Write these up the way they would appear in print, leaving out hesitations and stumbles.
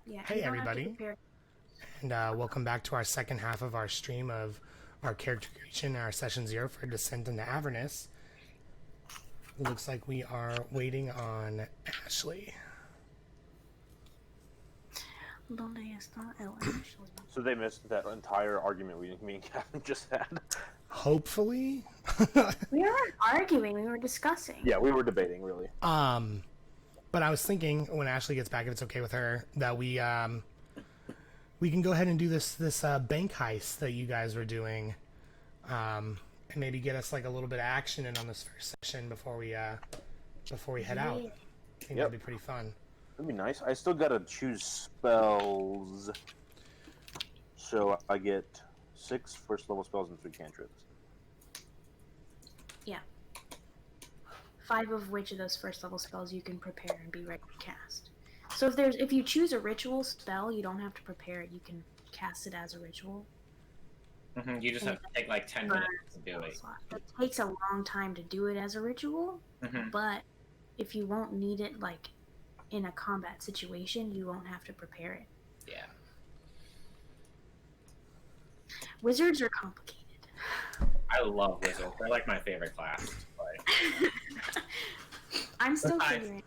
Yeah. Hey everybody, and welcome back to our second half of our stream of our character creation, our session 0 for Descent into Avernus. It looks like we are waiting on Ashley. ¿Dónde está el Ashley? So they missed that entire argument me and Kevin just had. Hopefully. We weren't arguing, we were discussing. Yeah, we were debating, really. But I was thinking when Ashley gets back, if it's okay with her, that we can go ahead and do this bank heist that you guys were doing, and maybe get us like a little bit of action in on this first session before we head out. I think that'd be pretty fun. That'd be nice. I still gotta choose spells, so I get 6 first level spells and 3 cantrips. Yeah. 5 of which of those first level spells you can prepare and be ready to cast. So if you choose a ritual spell, you don't have to prepare it. You can cast it as a ritual. Mm-hmm. You just have to take like 10 minutes to do it. It takes a long time to do it as a ritual, but if you won't need it like in a combat situation, you won't have to prepare it. Yeah. Wizards are complicated. I love wizards. They're like my favorite class. I'm still figuring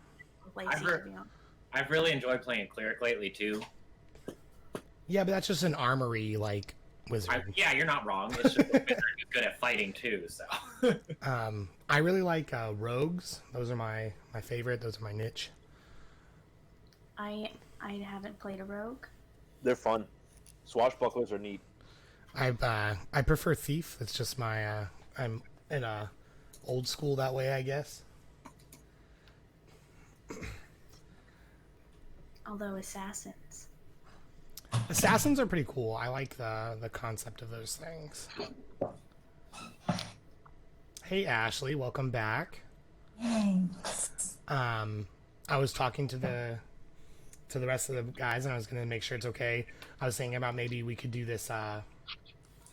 out. I've really enjoyed playing cleric lately too. Yeah, but that's just an armory like wizard. Yeah, you're not wrong. It's just a wizard who's good at fighting too. So. I really like rogues. Those are my favorite. Those are my niche. I haven't played a rogue. They're fun. Swashbucklers are neat. I prefer thief. It's just my I'm in a old school that way, I guess. Although assassins are pretty cool. I like the concept of those things. Hey Ashley, welcome back. Thanks. I was talking to the rest of the guys, and I was going to make sure it's okay. I was thinking about maybe we could do this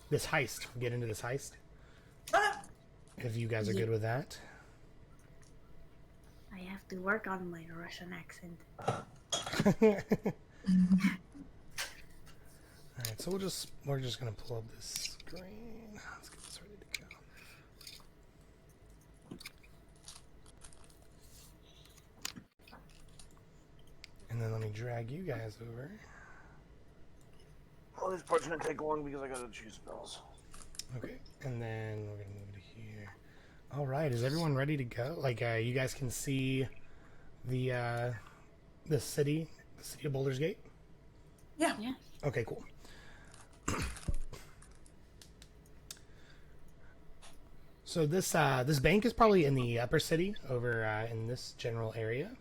this heist. Get into this heist. If you guys are good with that. I have to work on my Russian accent. Alright, so we're just gonna pull up this screen. Let's get this ready to go. And then let me drag you guys over. Well, this part's gonna take long because I gotta choose spells. Okay, and then we're gonna move to here. All right, is everyone ready to go? Like, you guys can see the city of Baldur's Gate. Yeah. Okay, cool. So this bank is probably in the upper city, over in this general area.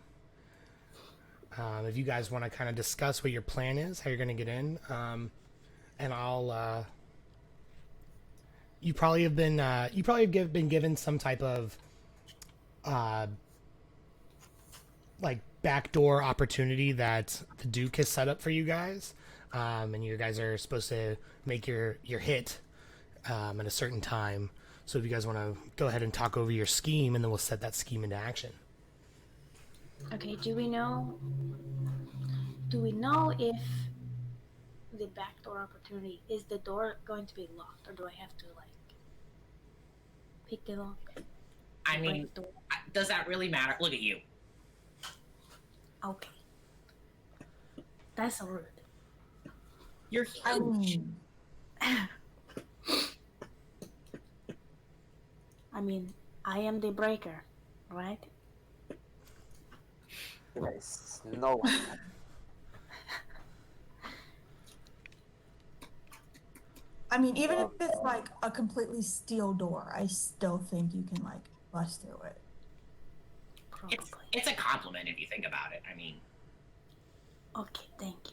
If you guys want to kind of discuss what your plan is, how you're going to get in, and I'll. You probably have been been given some type of like backdoor opportunity that the Duke has set up for you guys, and you guys are supposed to make your hit at a certain time. So if you guys want to go ahead and talk over your scheme, and then we'll set that scheme into action. Okay, do we know if the backdoor opportunity is the door going to be locked, or do I have to like pick the lock? I mean, does that really matter? Look at you. Okay. That's so rude. You're huge. I mean, I am the breaker, right? Nice. No. I mean, even if it's like a completely steel door, I still think you can like bust through it. Probably. It's a compliment if you think about it. I mean. Okay, thank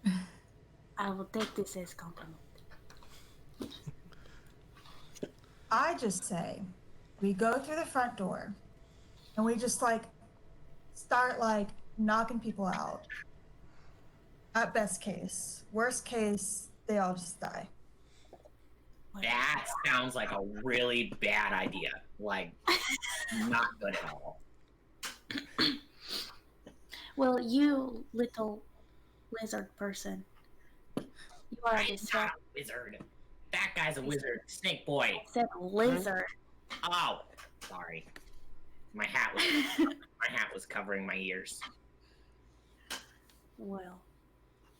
you. I will take this as compliment. I just say we go through the front door and we just like start like knocking people out. At best case. Worst case, they all just die. That sounds like a really bad idea. Like, not good at all. Well, you little lizard person. You are a I'm not distraction. a wizard. That guy's a wizard. Snake boy. I said lizard. Oh, sorry. My hat was covering my ears. Well,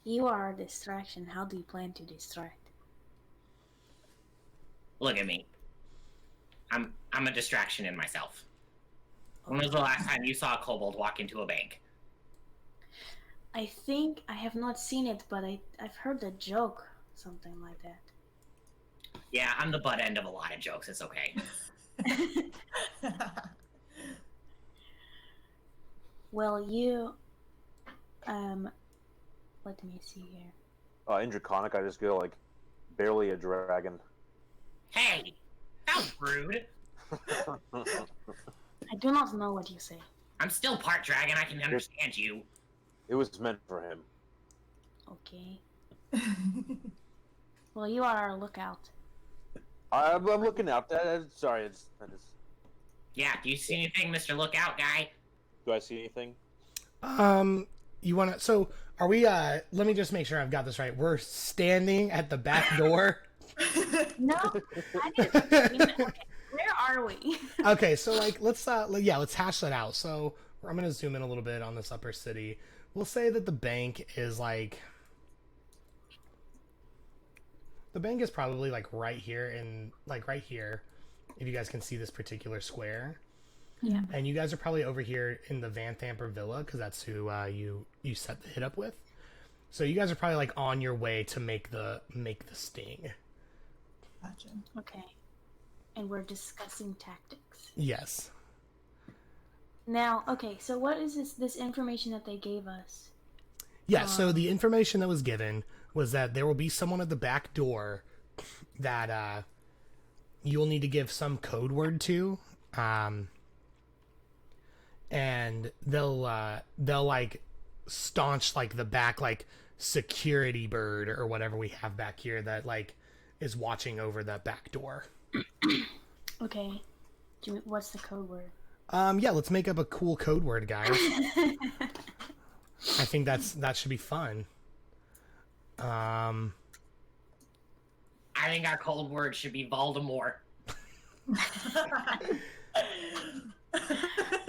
you are a distraction. How do you plan to distract? Look at me. I'm a distraction in myself. When was the last time you saw a kobold walk into a bank? I think I have not seen it, but I've heard the joke, something like that. Yeah, I'm the butt end of a lot of jokes. It's okay. Well, you, let me see here. In Draconic, I just go like, barely a dragon. Hey, that was rude. I do not know what you say. I'm still part dragon. I can understand you. It was meant for him. Okay. Well, you are our lookout. I'm looking out. Sorry, that is. Yeah, do you see anything, Mr. Lookout guy? Do I see anything? You want to? So are we? Let me just make sure I've got this right. We're standing at the back door. No, I didn't mean that. Okay, where are we? Okay, so like let's hash that out. So I'm gonna zoom in a little bit on this upper city. We'll say that the bank is like. The bank is probably like right here right here, if you guys can see this particular square. Yeah. And you guys are probably over here in the Van Thamper Villa because that's who you set the hit up with. So you guys are probably like on your way to make the sting. Gotcha. Okay. And we're discussing tactics. Yes. Now, okay, so what is this information that they gave us? Yeah, so the information that was given was that there will be someone at the back door that you'll need to give some code word to. And they'll like staunch like the back like security bird or whatever we have back here that like is watching over that back door. Okay. What's the code word? Yeah, let's make up a cool code word, guys. I think that should be fun. I think our cold word should be Voldemort.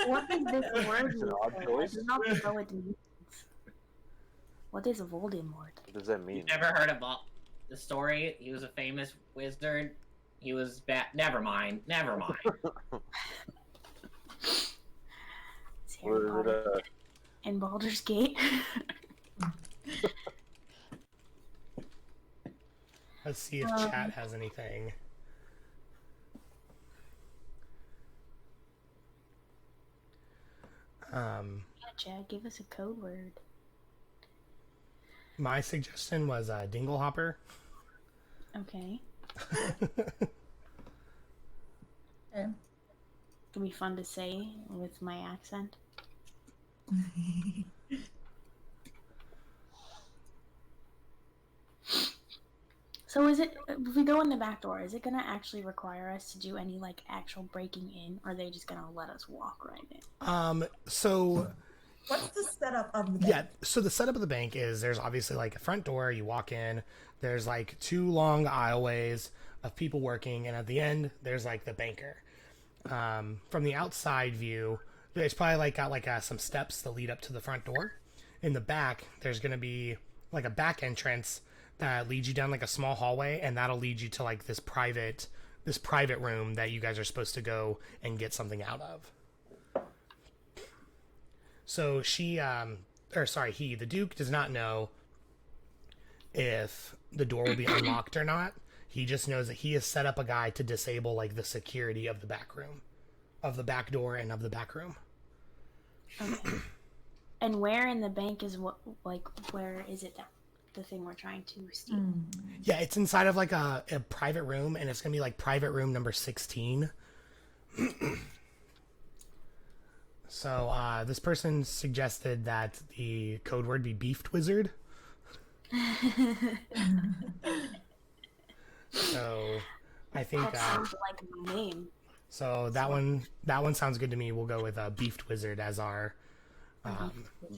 What is this word? It's an odd I choice. do not know what it means. What is a Voldemort? What does that mean? You've never heard of the story? He was a famous wizard. He was bad. Never mind. It's Harry Word, Potter and Baldur's Gate. Let's see if chat has anything. Yeah, Chad, give us a code word. My suggestion was Dinglehopper. Okay. Okay. It'll be fun to say with my accent. So is it, if we go in the back door, is it going to actually require us to do any like actual breaking in, or are they just going to let us walk right in? So What's the setup of the bank? yeah, so the setup of the bank is there's obviously like a front door, you walk in, there's like 2 long aisleways of people working, and at the end there's like the banker. From the outside view, there's probably like got like some steps that lead up to the front door. In the back, there's gonna be like a back entrance that leads you down like a small hallway, and that'll lead you to like this private room that you guys are supposed to go and get something out of. So the Duke does not know if the door will be unlocked or not. He just knows that he has set up a guy to disable like the security of the back room, of the back door and of the back room. Okay. And where in the bank is where is it that the thing we're trying to steal? Yeah, it's inside of like a private room, and it's gonna be like private room number 16. So this person suggested that the code word be beefed wizard. So I think That sounds like my name. so that one sounds good to me. We'll go with beefed wizard as our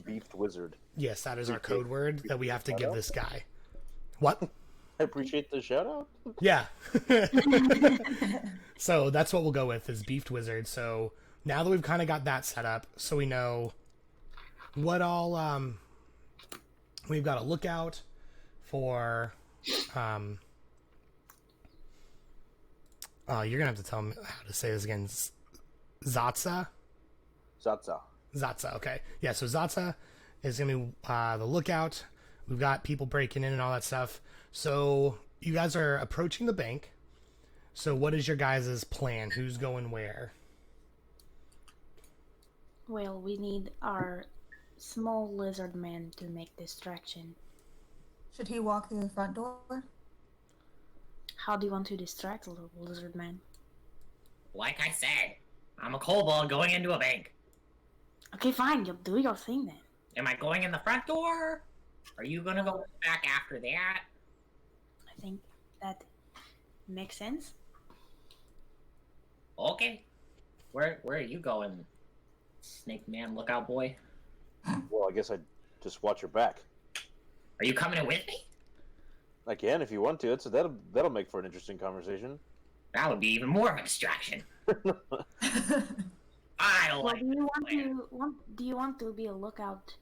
Beefed wizard. Yes, that is our Okay. code word that we have to give this guy. What? I appreciate the shout out. Yeah. So that's what we'll go with is beefed wizard. So now that we've kind of got that set up, so we know what all we've got to look out for. Oh, you're gonna have to tell me how to say this again. Zatsa. Zatsa. Okay. Yeah. So Zatsa is gonna be the lookout. We've got people breaking in and all that stuff. So you guys are approaching the bank. So what is your guys' plan? Who's going where? Well, we need our small lizard man to make distraction. Should he walk through the front door? How do you want to distract the little lizard man? Like I said, I'm a kobold going into a bank. Okay, fine. You'll do your thing then. Am I going in the front door? Are you gonna go back after that? I think that makes sense. Okay. Where are you going, Snake Man Lookout Boy? Well, I guess I'd just watch your back. Are you coming in with me? I can if you want to. That'll make for an interesting conversation. That would be even more of a distraction. I Well, like do you that plan. do you want to be a lookout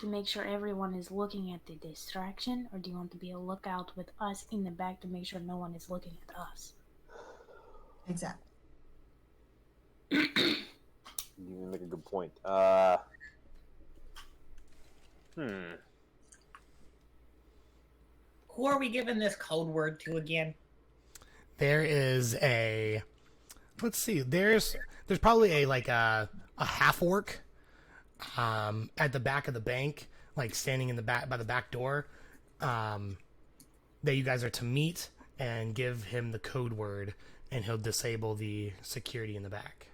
to make sure everyone is looking at the distraction, or do you want to be a lookout with us in the back to make sure no one is looking at us? Exactly. You make a good point. Who are we giving this code word to again? There is a. Let's see. There's probably a half orc at the back of the bank, like standing in the back by the back door, that you guys are to meet and give him the code word, and he'll disable the security in the back.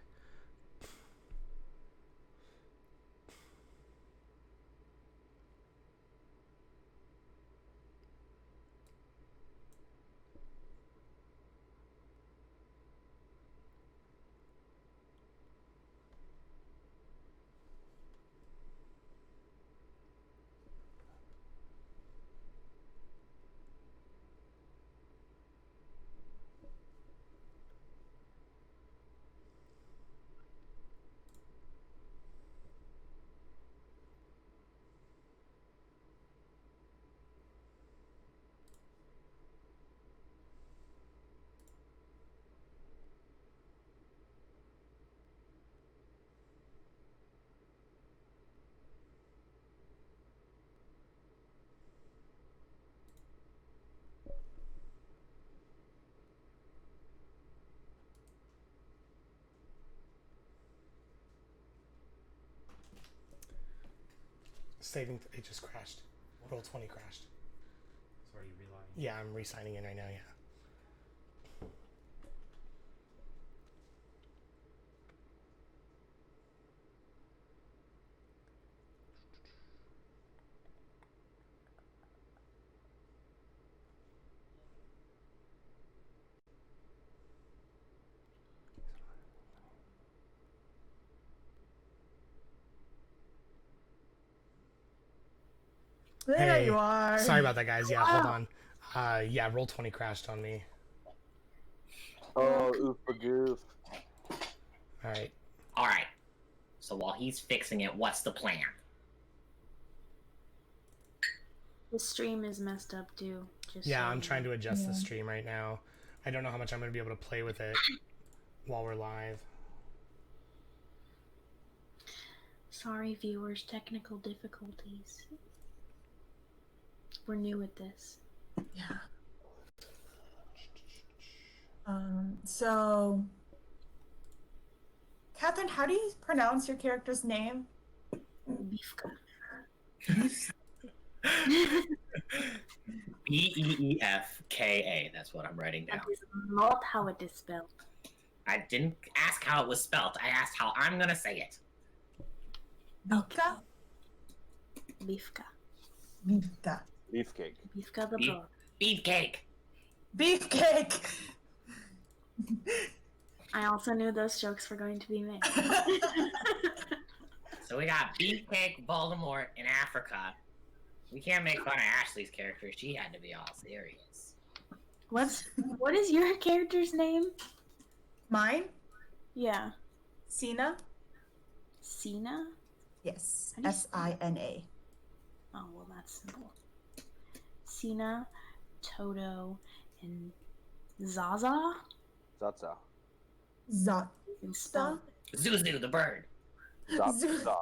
Saving. It just crashed. Roll 20 crashed. So are you reloading? Yeah, I'm re-signing in right now. Yeah. There Hey, you are. Sorry about that, guys. Yeah, hold on. Yeah, roll 20 crashed on me. Oh, oof a goof. All right. Alright. So while he's fixing it, what's the plan? The stream is messed up too. Just Yeah, so I'm you trying know. to adjust the Yeah. stream right now. I don't know how much I'm going to be able to play with it while we're live. Sorry, viewers. Technical difficulties. We're new at this. Yeah. So, Catherine, how do you pronounce your character's name? Beefka. Beefka. That's what I'm writing down. That is not how it is spelled. I didn't ask how it was spelt. I asked how I'm gonna say it. Bika? Beefka. Bika. Beefcake. Beefka the Beef- dog. Beefcake. Beefcake! I also knew those jokes were going to be made. So we got Beefcake, Voldemort, and Africa. We can't make fun of Ashley's character. She had to be all serious. What is your character's name? Mine? Yeah. Sina? Sina? Yes. How do you Sina. Oh, well, that's simple. Sina, Toto, and Zaza? Zatza. Zot. And spell Zuzu the bird. Zatza.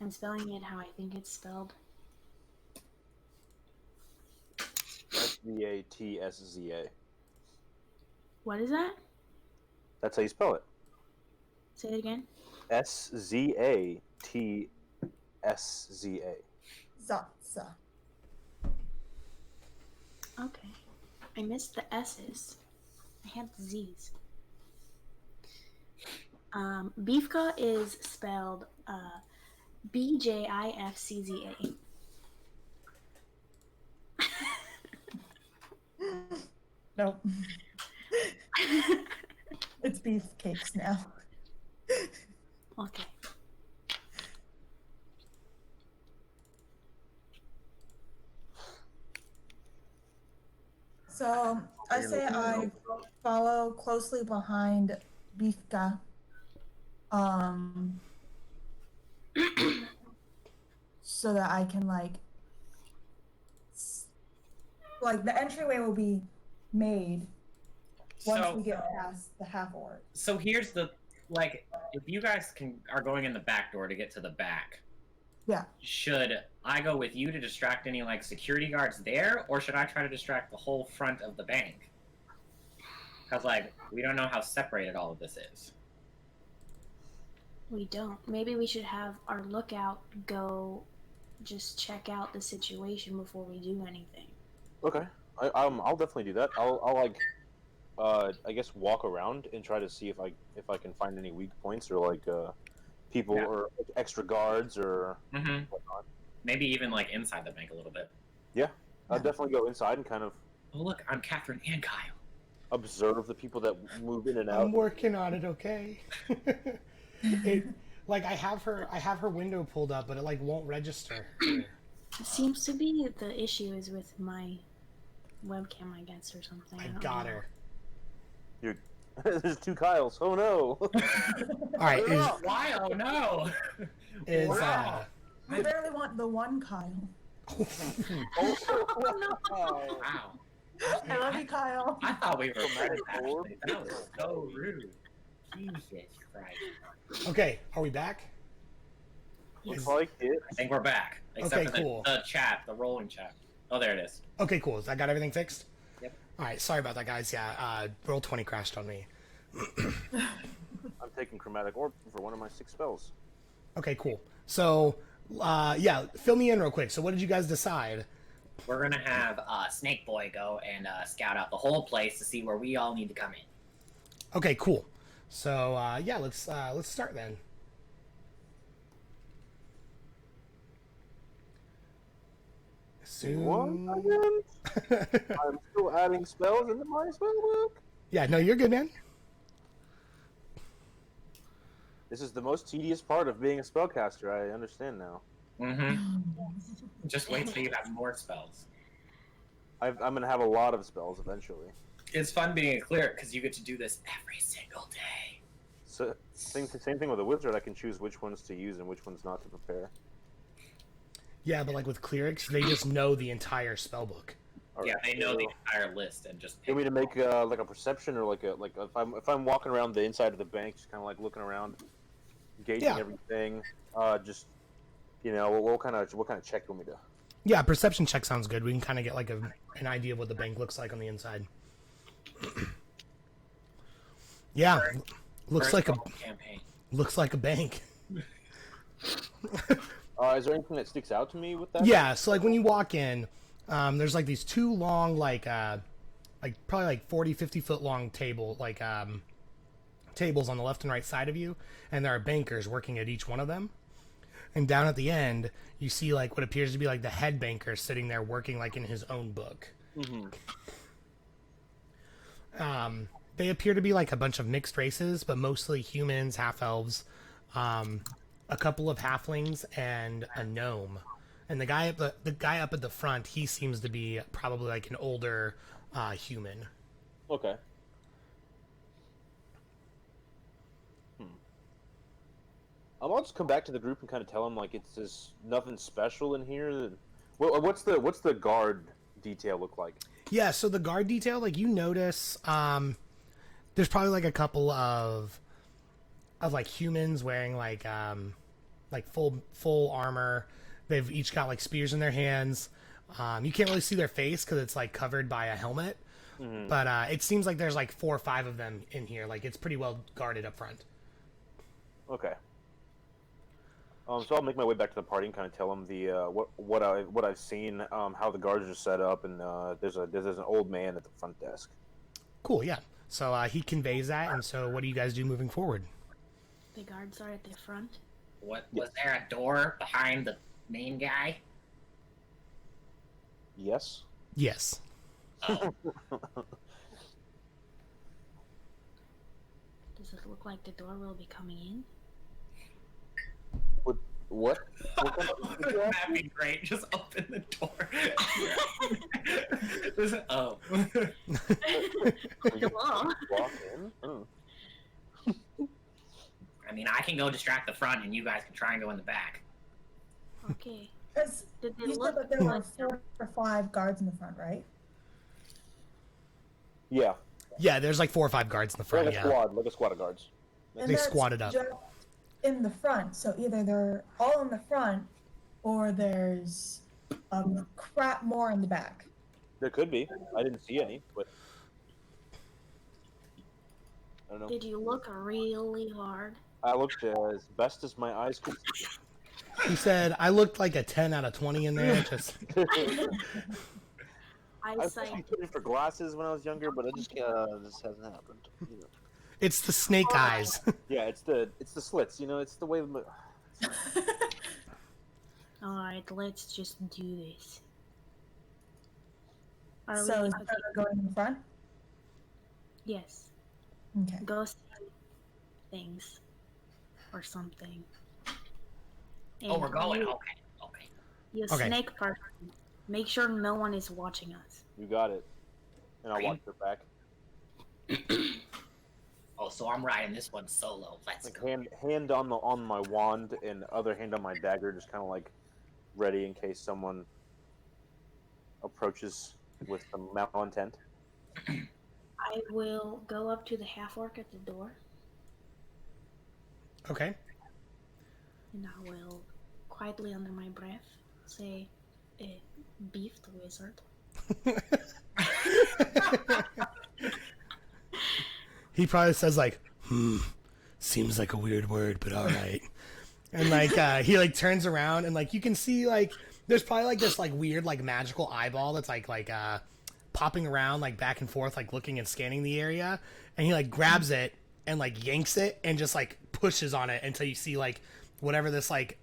I'm spelling it how I think it's spelled. Zatzza. What is that? That's how you spell it. Say it again. Szatza. Zotza. Okay. I missed the S's. I had the Z's. Beefka is spelled Bjifcza. Nope. It's beef cakes now. Okay. So I say I follow closely behind Beefka. So that I can like the entryway will be made once we get past the half orc. So here's the if you guys are going in the back door to get to the back. Yeah. Should I go with you to distract any security guards there, or should I try to distract the whole front of the bank? Because we don't know how separated all of this is. We don't. Maybe we should have our lookout go just check out the situation before we do anything. Okay. I'll definitely do that. I'll I guess walk around and try to see if I can find any weak points or people or extra guards or whatnot. Maybe even inside the bank a little bit. Yeah, I'll definitely go inside and kind of. Oh look, I'm Catherine and Kyle. Observe the people that move in and out. I'm working on it, okay? I have her window pulled up, but it won't register. It seems to be the issue is with my webcam, I guess, or something. I got know. her. There's two Kyles. Oh no! All right. Why? Oh no! Wow. I barely want the one Kyle. Wow. I love you, Kyle. I thought we were friends, actually. That was so rude. Jesus Christ. Okay, are we back? Looks like it. I think we're back. Except Okay, for cool. the chat, the rolling chat. Oh, there it is. Okay, cool. I got everything fixed? Yep. All right, sorry about that, guys. Yeah, roll 20 crashed on me. I'm taking chromatic orb for one of my 6 spells. Okay, cool. So, fill me in real quick. So what did you guys decide? We're gonna have Snake Boy go and scout out the whole place to see where we all need to come in. Okay, cool. So, let's start then. Soon. I'm still adding spells into my spell book. Yeah, no, you're good, man. This is the most tedious part of being a spellcaster. I understand now. Mm-hmm. Just wait till you have more spells. I'm gonna have a lot of spells eventually. It's fun being a cleric because you get to do this every single day. So same thing with a wizard. I can choose which ones to use and which ones not to prepare. Yeah, but with clerics, they just know the entire spell book. Yeah, they know the entire list and just. You want me to make a perception or if I'm walking around the inside of the bank, just kind of looking around, gauging everything. Just what kind of check do you want me to? Yeah, perception check sounds good. We can kind of get an idea of what the bank looks like on the inside. Yeah, looks like a bank. Is there anything that sticks out to me with that? Yeah, so when you walk in, there's these two long probably 40, 50 foot long tables on the left and right side of you, and there are bankers working at each one of them. And down at the end, you see what appears to be the head banker sitting there working in his own book. Mm-hmm. They appear to be like a bunch of mixed races, but mostly humans, half-elves, a couple of halflings, and a gnome. And the guy up at the front, he seems to be probably like an older human. Okay. I'll just come back to the group and kind of tell them like it's just nothing special in here. What's the guard detail look like? Yeah, so the guard detail, like you notice, there's probably like a couple of like humans wearing like full armor. They've each got like spears in their hands. You can't really see their face because it's like covered by a helmet. Mm-hmm. But it seems like there's like 4 or 5 of them in here. Like it's pretty well guarded up front. Okay. So I'll make my way back to the party and kind of tell them the what I've seen, how the guards are set up, and there's an old man at the front desk. Cool, yeah. So he conveys that, and so what do you guys do moving forward? The guards are at the front. What was there a door behind the main guy? Yes. Yes. Oh, Does it look like the door will be coming in? What? that'd be great. Just open the door. Oh. Hello. Walk in. Oh. I mean, I can go distract the front, and you guys can try and go in the back. Okay. Because Did they you said look that there were like 4 or 5 guards in the front, right? Yeah. Yeah, there's like 4 or 5 guards in the front, Like yeah. a squad of guards. And They that's squatted up. just in the front, so either they're all in the front, or there's crap more in the back. There could be. I didn't see any, but I don't know. Did you look really hard? I looked as best as my eyes could see. He said, I looked like a 10 out of 20 in there. Just I was Eyesight. supposed to be for glasses when I was younger, but I just this hasn't happened. You know. It's the snake eyes. Yeah, it's the slits. You know, it's the way. Alright, let's just do this. Are So we, is Trevor going in the front? yes. Okay. Go see things. Or something. Oh, we're And going. You, Okay. Okay. you Okay. snake person. Make sure no one is watching us. You got it. And I'll watch her back. Oh, so I'm riding this one solo. Let's Like go. hand on my wand and other hand on my dagger, just kind of like ready in case someone approaches with some malintent. I will go up to the half-orc at the door, Okay. and I will quietly under my breath say, beefed wizard. He probably says like, seems like a weird word, but all right. And like he like turns around and like you can see like there's probably like this like weird like magical eyeball that's like popping around like back and forth like looking and scanning the area, and he like grabs it and like yanks it and just like pushes on it until you see like whatever this like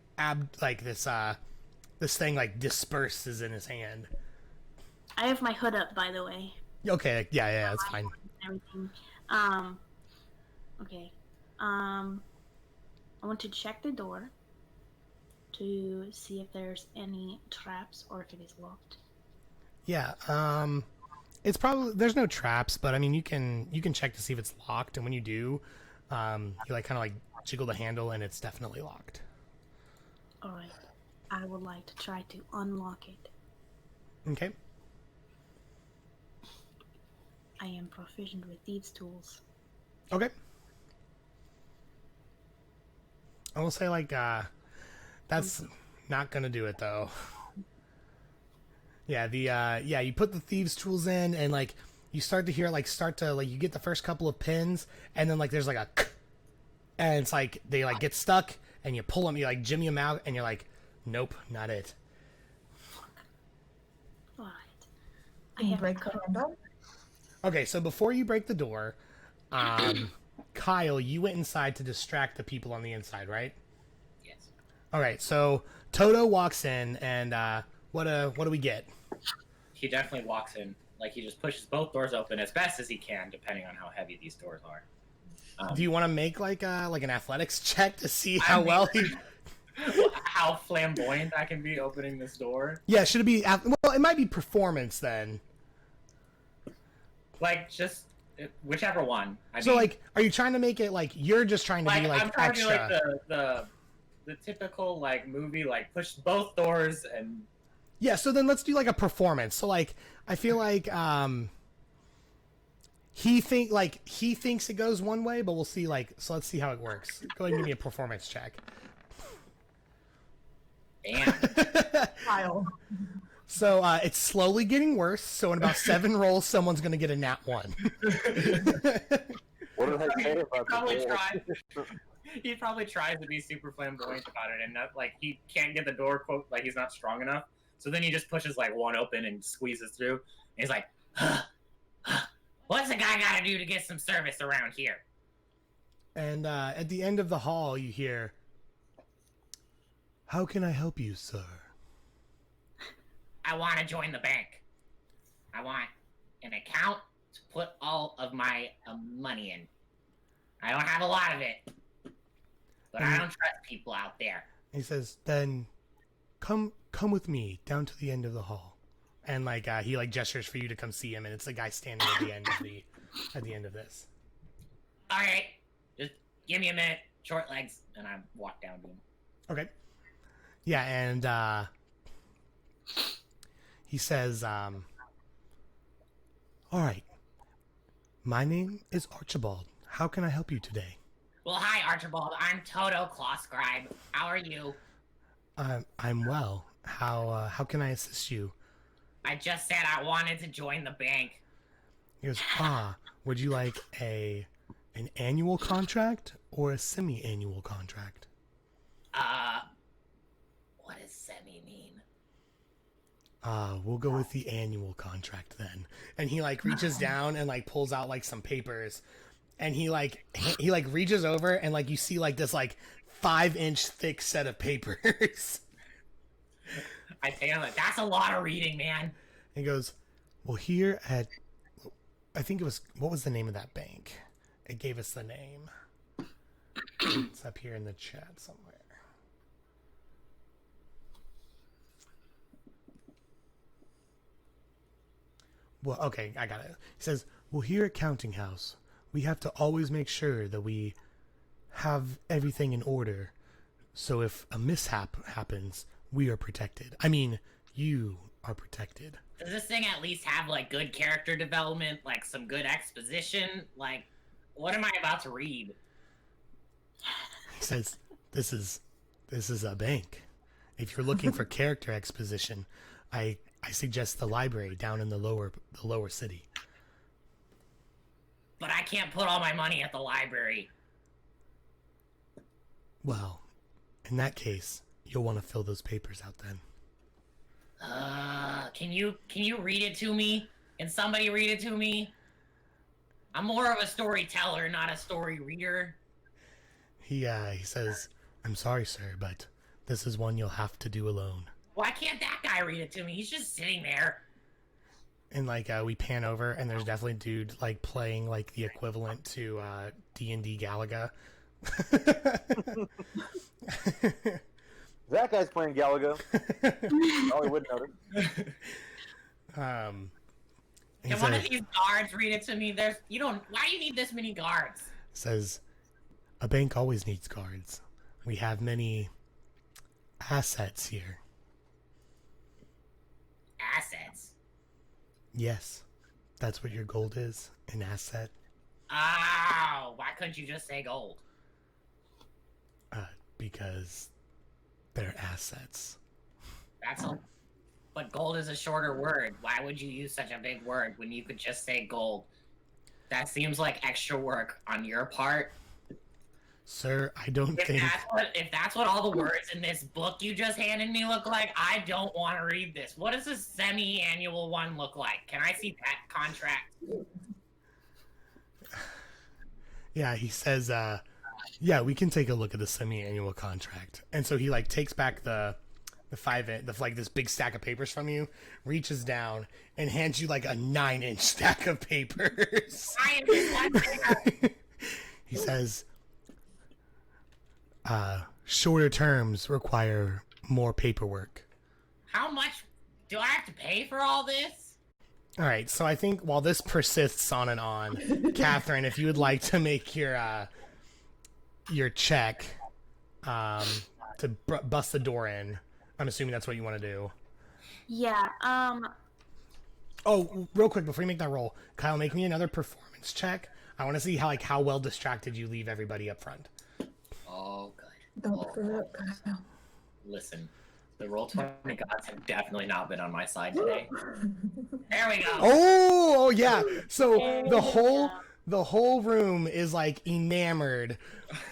this thing like disperses in his hand. I have my hood up, by the way. Okay, yeah, that's fine. Everything. Okay. I want to check the door to see if there's any traps or if it is locked. Yeah, it's probably there's no traps, but I mean you can check to see if it's locked, and when you do, you like kind of like jiggle the handle, and it's definitely locked. All right. I would like to try to unlock it. Okay. I am proficient with thieves' tools. Okay. I will say like that's not gonna do it though. Yeah, you put the thieves' tools in, and like you start to hear like you get the first couple of pins, and then like there's like a and it's like they like get stuck, and you pull them, you like jimmy them out, and you're like, nope, not it. All right. I Can you have break the handle? Okay, so before you break the door, Kyle, you went inside to distract the people on the inside, right? Yes. All right, so Toto walks in, and what do we get? He definitely walks in like he just pushes both doors open as best as he can, depending on how heavy these doors are. Do you want to make like an athletics check to see how well he? How flamboyant I can be opening this door? Yeah, should it be? Well, it might be performance then. Like just whichever one. I So mean, like, are you trying to make it like you're just trying to be like I'm trying extra? to do like the typical like movie, like push both doors and. Yeah, so then let's do like a performance. So like, I feel like he thinks it goes one way, but we'll see. Like, so let's see how it works. Go ahead and give me a performance check. Damn. Kyle. So it's slowly getting worse. So in about 7 rolls, someone's gonna get a nat 1. What did I say about He probably tries to be super flamboyant about it, and not like he can't get the door quote, like he's not strong enough. So then he just pushes like one open and squeezes through. And he's like, "What's a guy got to do to get some service around here?" And at the end of the hall, you hear, "How can I help you, sir?" I want to join the bank. I want an account to put all of my money in. I don't have a lot of it, but I don't trust people out there. He says, "Then come with me down to the end of the hall." And like he like gestures for you to come see him, and it's the guy standing at the end of this. All right, just give me a minute, short legs, and I walk down to him. Okay. Yeah, and he says, "All right. My name is Archibald. How can I help you today?" Well, hi, Archibald. I'm Toto Claw Scribe. How are you? I'm well. How can I assist you? I just said I wanted to join the bank. He goes, would you like an annual contract or a semi-annual contract? What does semi mean? We'll go with the annual contract then. And he like reaches down and like pulls out like some papers, and he reaches over and like you see like this like 5-inch thick set of papers. I say, that's a lot of reading, man. He goes, well, here at, I think it was, what was the name of that bank? It gave us the name. It's up here in the chat somewhere. Well, okay, I got it. He says, well, here at Counting House, we have to always make sure that we have everything in order. So if a mishap happens, we are protected. I mean, you are protected. Does this thing at least have, like, good character development, like, some good exposition? Like, what am I about to read? He says, this is a bank. If you're looking for character exposition, I suggest the library down in the lower city. But I can't put all my money at the library. Well, in that case, you'll want to fill those papers out then. Can you read it to me? Can somebody read it to me? I'm more of a storyteller, not a story reader. He says, I'm sorry, sir, but this is one you'll have to do alone. Why can't that guy read it to me? He's just sitting there. And like we pan over, and there's definitely a dude like playing like the equivalent to D&D Galaga. That guy's playing Galaga. Probably wouldn't notice. Can one of these guards read it to me? Why do you need this many guards? Says, a bank always needs guards. We have many assets here. Assets? Yes, that's what your gold is, an asset. Oh, why couldn't you just say gold? Because they're assets. But gold is a shorter word. Why would you use such a big word when you could just say gold? That seems like extra work on your part. Sir, I don't think... If that's what all the words in this book you just handed me look like, I don't want to read this. What does a semi-annual one look like? Can I see that contract? Yeah, he says, yeah, we can take a look at the semi-annual contract. And so he like takes back the like this big stack of papers from you, reaches down and hands you like a 9-inch stack of papers. He says, shorter terms require more paperwork. How much do I have to pay for all this? All right, so I think while this persists on and on, Catherine, if you would like to make your check to bust the door in, I'm assuming that's what you want to do. Yeah. Oh, real quick before you make that roll, Kyle, make me another performance check. I want to see how well distracted you leave everybody up front. Oh, good. Don't Oh, screw it up, Kyle. listen, the roll 20 gods have definitely not been on my side today. There we go. Oh yeah. So There the whole room is like enamored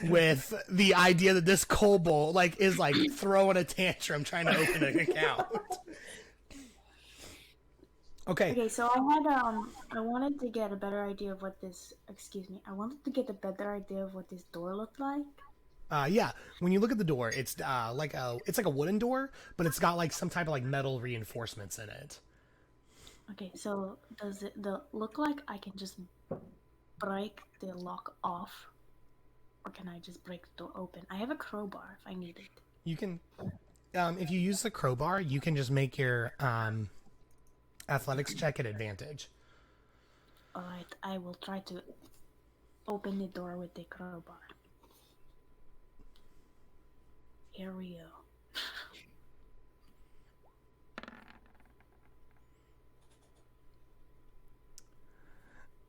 with the idea that this kobold like is like throwing a tantrum trying to open an account. Okay, so I wanted to get a better idea of what this. Excuse me. I wanted to get a better idea of what this door looked like. yeah. When you look at the door, it's like a wooden door, but it's got like some type of like metal reinforcements in it. Okay, so does it look like I can just break the lock off, or can I just break the door open? I have a crowbar if I need it. You can, if you use the crowbar, you can just make your athletics check at advantage. All right, I will try to open the door with the crowbar. Here we go.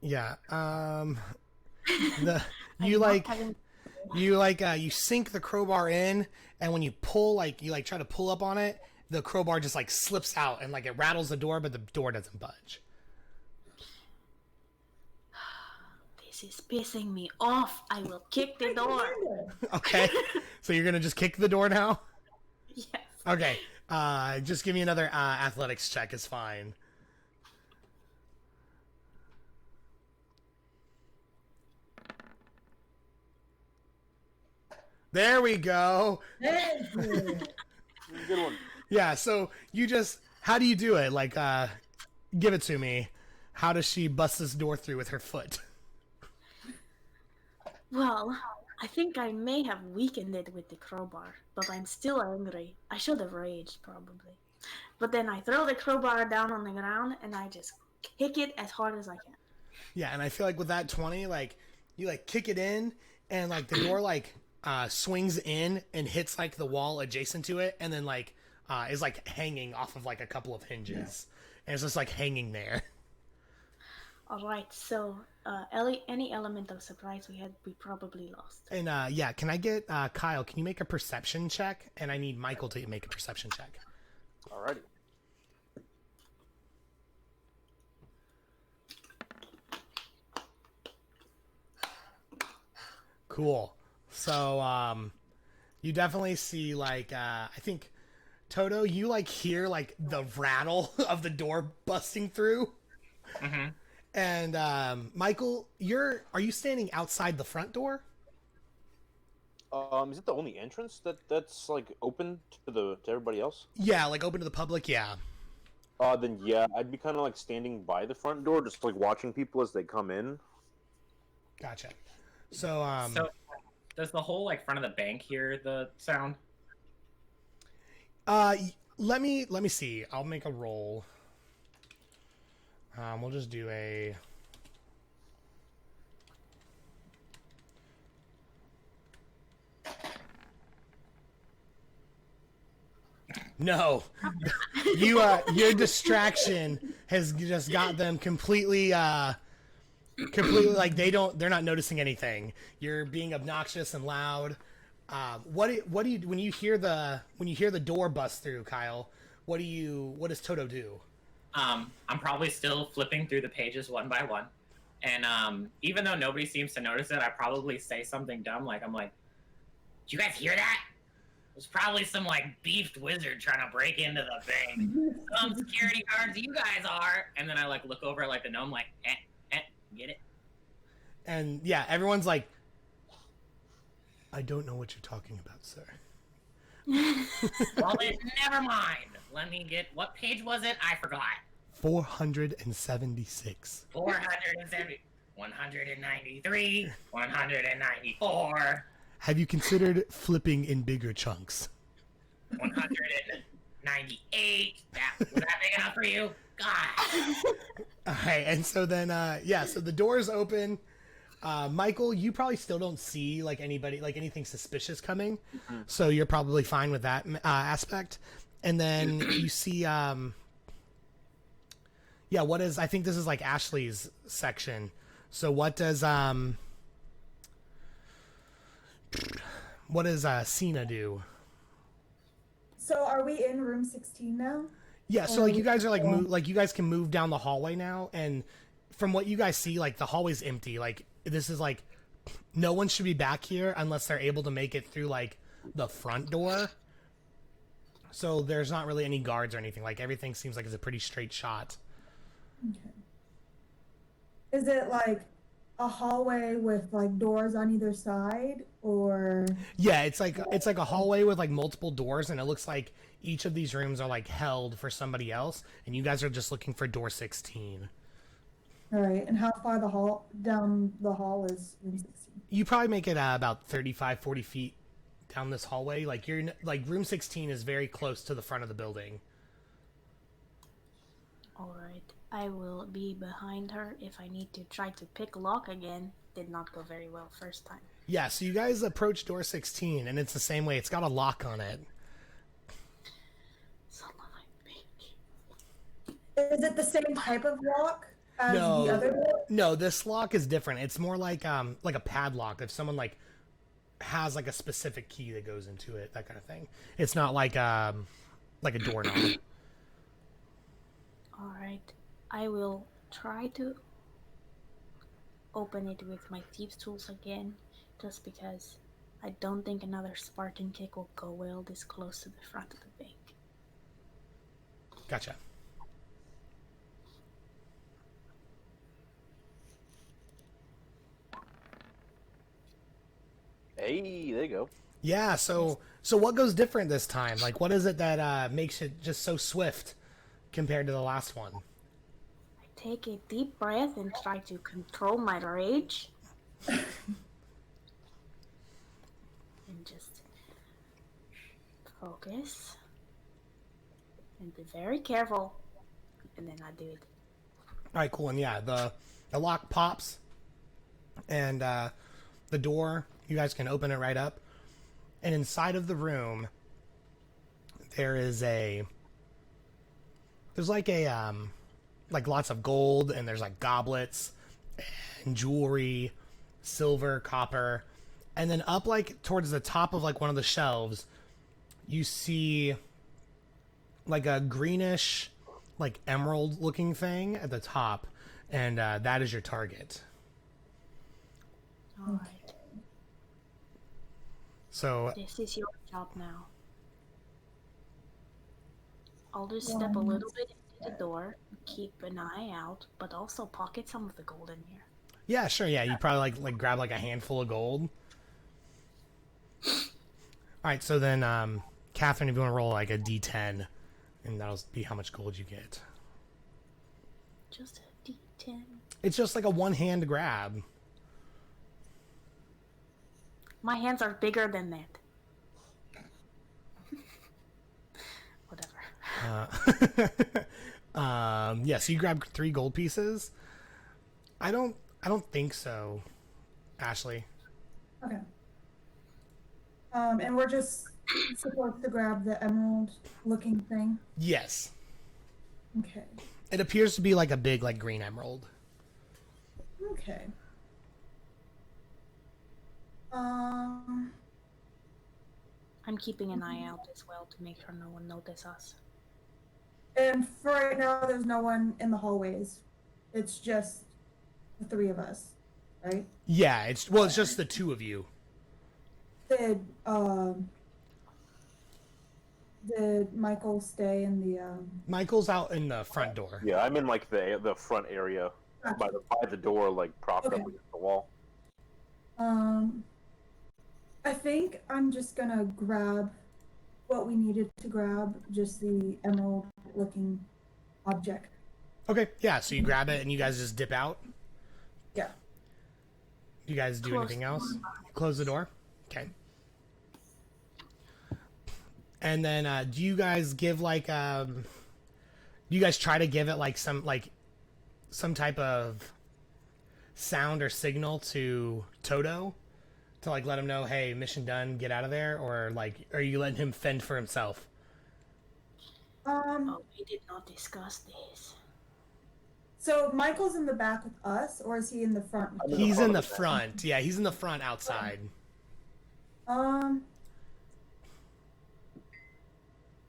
Yeah. You sink the crowbar in, and when you pull, you try to pull up on it, the crowbar just like slips out and like it rattles the door, but the door doesn't budge. This is pissing me off. I will kick the door. Okay. So you're gonna just kick the door now? Yes. Okay. Just give me another athletics check is fine. There we go. Good one. Yeah, so how do you do it? Like, give it to me. How does she bust this door through with her foot? Well, I think I may have weakened it with the crowbar, but I'm still angry. I should have raged, probably. But then I throw the crowbar down on the ground, and I just kick it as hard as I can. Yeah, and I feel like with that 20, like, you, like, kick it in, and, like, the door, like, swings in and hits, like, the wall adjacent to it, and then, like, is, like, hanging off of, like, a couple of hinges. And it's just, like, hanging there. Alright, so any element of surprise we probably lost. And, yeah, can I get, Kyle, can you make a perception check? And I need Michael to make a perception check. Alrighty. Cool. So, you definitely see, like, I think, Toto, you, like, hear, like, the rattle of the door busting through. Mm-hmm. And, Michael, are you standing outside the front door? Is it the only entrance that's like open to everybody else? Yeah, like open to the public, yeah. Then yeah, I'd be kind of like standing by the front door, just like watching people as they come in. Gotcha. So, So, does the whole like front of the bank hear the sound? let me see. I'll make a roll. We'll just do a. No, your distraction has just got them completely like they're not noticing anything. You're being obnoxious and loud. What do you when you hear the door bust through, Kyle? What does Toto do? I'm probably still flipping through the pages one by one, and even though nobody seems to notice it, I probably say something dumb like, "I'm like, did you guys hear that? There's probably some like beefed wizard trying to break into the bank. Some security guards you guys are." And then I like look over at like the gnome like, get it? And yeah, everyone's like, I don't know what you're talking about, sir. Well, then, never mind. Let me get... What page was it? I forgot. 476. 470... 193... 194... Have you considered flipping in bigger chunks? 198... Was that big enough for you? God. All right, and so then, so the doors open. Michael, you probably still don't see like anybody, like anything suspicious coming, so you're probably fine with that aspect. And then you see, what is? I think this is like Ashley's section. So what does Cena do? So are we in room 16 now? Yeah, so like you guys are like you guys can move down the hallway now, and from what you guys see, like the hallway's empty. Like this is like no one should be back here unless they're able to make it through like the front door. So there's not really any guards or anything. Like everything seems like it's a pretty straight shot. Okay. Is it like a hallway with like doors on either side, or? Yeah, it's like a hallway with like multiple doors, and it looks like each of these rooms are like held for somebody else, and you guys are just looking for door 16. All right, and how far down the hall is room 16? You probably make it about 35, 40 feet down this hallway. Like you're like room 16 is very close to the front of the building. Alright, I will be behind her if I need to try to pick lock again. Did not go very well first time. Yeah, so you guys approach door 16, and it's the same way. It's got a lock on it. Son of a bitch. Is it the same type of lock as No. the other door? No, this lock is different. It's more like a padlock. If someone like has like a specific key that goes into it, that kind of thing. It's not like a doorknob. Alright, I will try to open it with my thieves' tools again, just because I don't think another Spartan kick will go well this close to the front of the bank. Gotcha. Hey, there you go. Yeah, so what goes different this time? Like, what is it that makes it just so swift compared to the last one? I take a deep breath and try to control my rage. And just focus. And be very careful. And then I do it. All right, cool. And yeah, the lock pops, and the door, you guys can open it right up. And inside of the room, there's like lots of gold, and there's like goblets and jewelry, silver, copper. And then up like towards the top of like one of the shelves, you see like a greenish, like emerald looking thing at the top, and that is your target. Alright. So This is your job now. I'll just step a little bit into the door, keep an eye out, but also pocket some of the gold in here. yeah, sure, yeah, you probably like grab like a handful of gold. All right, so then Catherine, if you want to roll like a d10, and that'll be how much gold you get. Just a D10. It's just like a one-hand grab. My hands are bigger than that. Whatever. Yeah, so you grab 3 gold pieces. I don't think so, Ashley. Okay. And we're just supposed to grab the emerald-looking thing. Yes. Okay. It appears to be like a big like green emerald. Okay. I'm keeping an eye out as well to make sure no one notices us. And for right now, there's no one in the hallways. It's just the 3 of us, right? Yeah, it's just the 2 of you. Did Michael stay in the Michael's out in the front door. Yeah, I'm in like the front area by the door, like propped up Okay. against the wall. I think I'm just gonna grab what we needed to grab, just the emerald-looking object. Okay, yeah. So you grab it and you guys just dip out. Yeah. You guys do Close anything the else? door. Close the door. Okay. And then do you guys give like do you guys try to give it like some type of sound or signal to Toto to like let him know, hey, mission done, get out of there, or like are you letting him fend for himself? Oh, we did not discuss this. So Michael's in the back with us, or is he in the front? I'm in He's in the of it. front. Yeah, he's in the front outside. Um,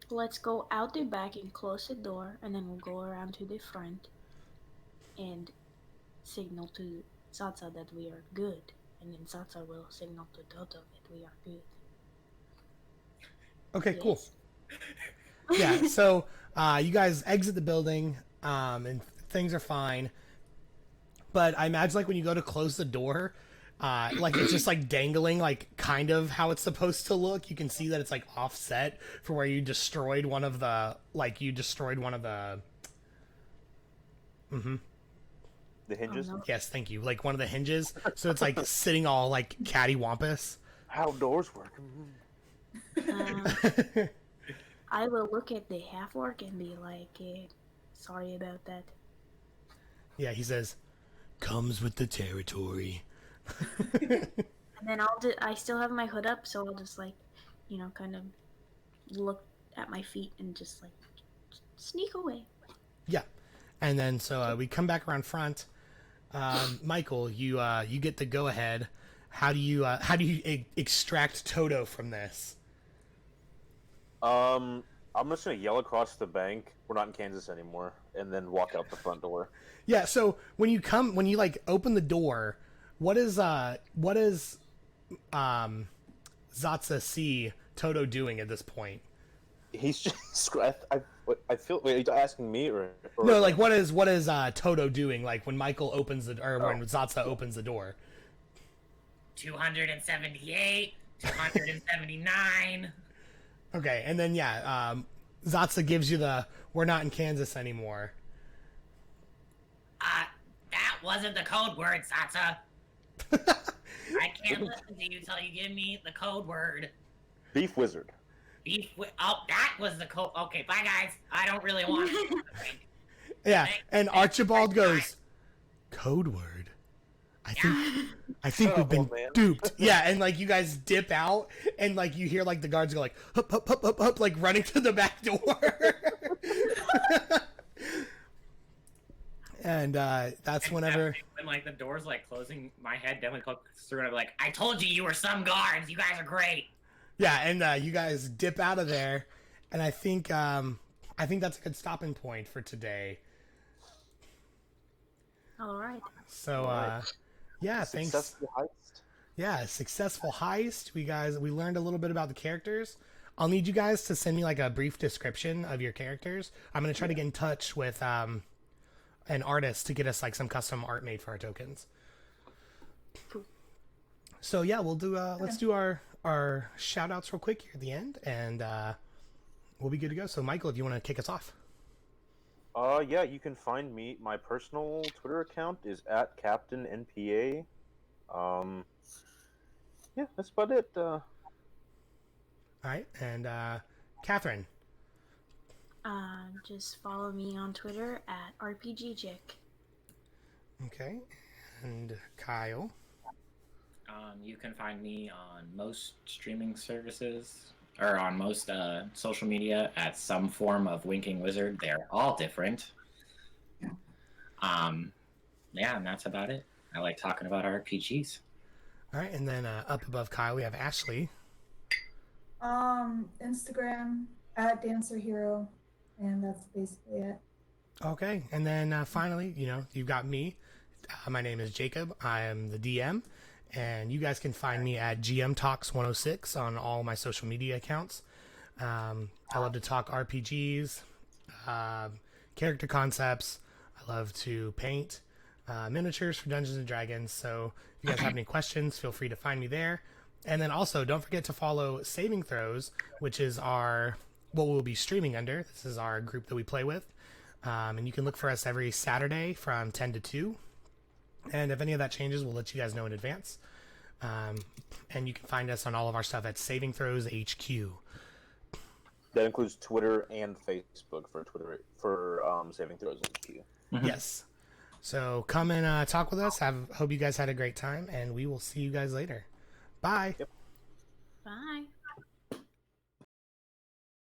Let's go out the back and close the door, and then we'll go around to the front and signal to Satsa that we are good. And then Satsa will signal to Toto that we are good. Okay, cool. Yes. Yeah, so you guys exit the building, and things are fine. But I imagine like when you go to close the door, like it's just like dangling, like kind of how it's supposed to look. You can see that it's like offset for where you destroyed one of the The hinges. Oh, no. Yes, thank you. Like one of the hinges. So it's like sitting all like cattywampus. How doors work? I will look at the half orc and be like, sorry about that. Yeah, he says, comes with the territory. And then I still have my hood up, so I'll just like, kind of look at my feet and just like sneak away. Yeah. And then so we come back around front. Michael, you get the go ahead. How do you extract Toto from this? I'm just gonna yell across the bank. We're not in Kansas anymore, and then walk out the front door. Yeah, so when you like open the door, what is Zatsa see Toto doing at this point? He's just. I feel. Wait, are you asking me or No, like what is Toto doing? Like when Michael opens when Zatsa opens the door. 278, 279. Okay, and then Zatsa gives you the "we're not in Kansas anymore." That wasn't the code word, Satsa. I can't listen to you till you give me the code word. Beef Wizard. Oh, that was the code. Okay, bye guys. I don't really want to. Yeah, and Archibald goes, "Code word." I think we've been man. duped. Yeah, and like you guys dip out, and like you hear like the guards go like hup hup hup hup hup, like running to the back door. And that's whenever when like the door's like closing, my head definitely goes through, and I'm like, I told you were some guards. You guys are great. yeah, and you guys dip out of there, and I think that's a good stopping point for today. All right. So yeah, thanks. Successful heist. Yeah, successful heist. We learned a little bit about the characters. I'll need you guys to send me like a brief description of your characters. I'm gonna try to get in touch with an artist to get us like some custom art made for our tokens. Cool. So yeah, we'll do let's do our shout outs real quick here at the end, and we'll be good to go. So Michael, if you want to kick us off. Yeah, you can find me. My personal Twitter account is at CaptainNPA. Yeah, that's about it. All right, and Catherine. Just follow me on Twitter at RPGJick. Okay, and Kyle. You can find me on most streaming services or on most social media at some form of Winking Wizard. They're all different. Yeah, and that's about it. I like talking about RPGs. All right, and then up above Kyle, we have Ashley. Instagram at Dancer Hero, and that's basically it. Okay, and then finally, you've got me. My name is Jacob. I am the DM, and you guys can find me at GM Talks 106 on all my social media accounts. I love to talk RPGs, character concepts. I love to paint miniatures for Dungeons and Dragons. So if you guys have any questions, feel free to find me there. And then also, don't forget to follow Saving Throws, which is our what we'll be streaming under. This is our group that we play with. And you can look for us every Saturday from 10 to 2. And if any of that changes, we'll let you guys know in advance. And you can find us on all of our stuff at Saving Throws HQ. That includes Twitter and Facebook for Saving Throws HQ. Mm-hmm. Yes. So come and talk with us. Hope you guys had a great time, and we will see you guys later. Bye. Yep. Bye.